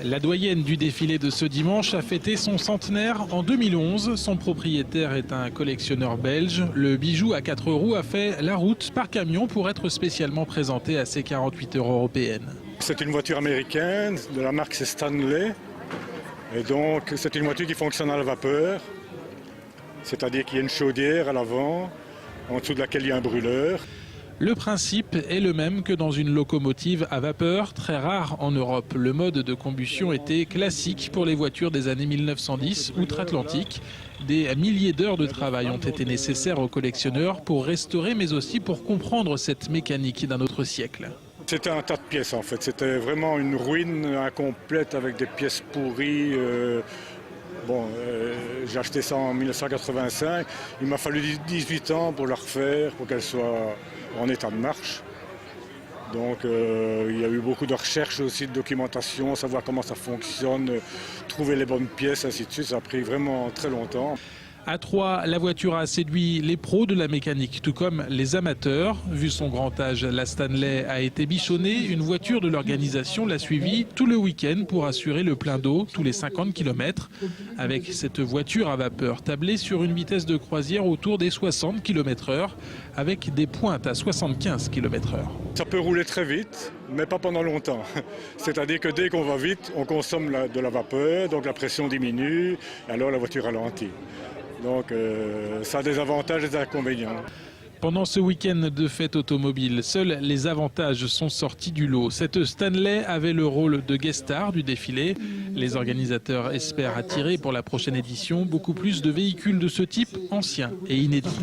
La doyenne du défilé de ce dimanche a fêté son centenaire en 2011. Son propriétaire est un collectionneur belge. Le bijou à 4 roues a fait la route par camion pour être spécialement présenté à ses 48 heures européennes. C'est une voiture américaine, de la marque c'est Stanley. Et donc c'est une voiture qui fonctionne à la vapeur. C'est-à-dire qu'il y a une chaudière à l'avant, en dessous de laquelle il y a un brûleur. Le principe est le même que dans une locomotive à vapeur, très rare en Europe. Le mode de combustion était classique pour les voitures des années 1910 outre-Atlantique. Des milliers d'heures de travail ont été nécessaires aux collectionneurs pour restaurer, mais aussi pour comprendre cette mécanique d'un autre siècle. C'était un tas de pièces en fait, c'était vraiment une ruine incomplète avec des pièces pourries. J'ai acheté ça en 1985, il m'a fallu 18 ans pour la refaire, pour qu'elle soit en état de marche. Donc il y a eu beaucoup de recherches aussi, de documentation, savoir comment ça fonctionne, trouver les bonnes pièces, ainsi de suite. Ça a pris vraiment très longtemps. À Troyes, la voiture a séduit les pros de la mécanique, tout comme les amateurs. Vu son grand âge, la Stanley a été bichonnée. Une voiture de l'organisation l'a suivie tout le week-end pour assurer le plein d'eau tous les 50 km. Avec cette voiture à vapeur tablée sur une vitesse de croisière autour des 60 km/h, avec des pointes à 75 km/h. Ça peut rouler très vite, mais pas pendant longtemps. C'est-à-dire que dès qu'on va vite, on consomme de la vapeur, donc la pression diminue, et alors la voiture ralentit. Donc ça a des avantages et des inconvénients. Pendant ce week-end de fête automobile, seuls les avantages sont sortis du lot. Cette Stanley avait le rôle de guest star du défilé. Les organisateurs espèrent attirer pour la prochaine édition beaucoup plus de véhicules de ce type anciens et inédits.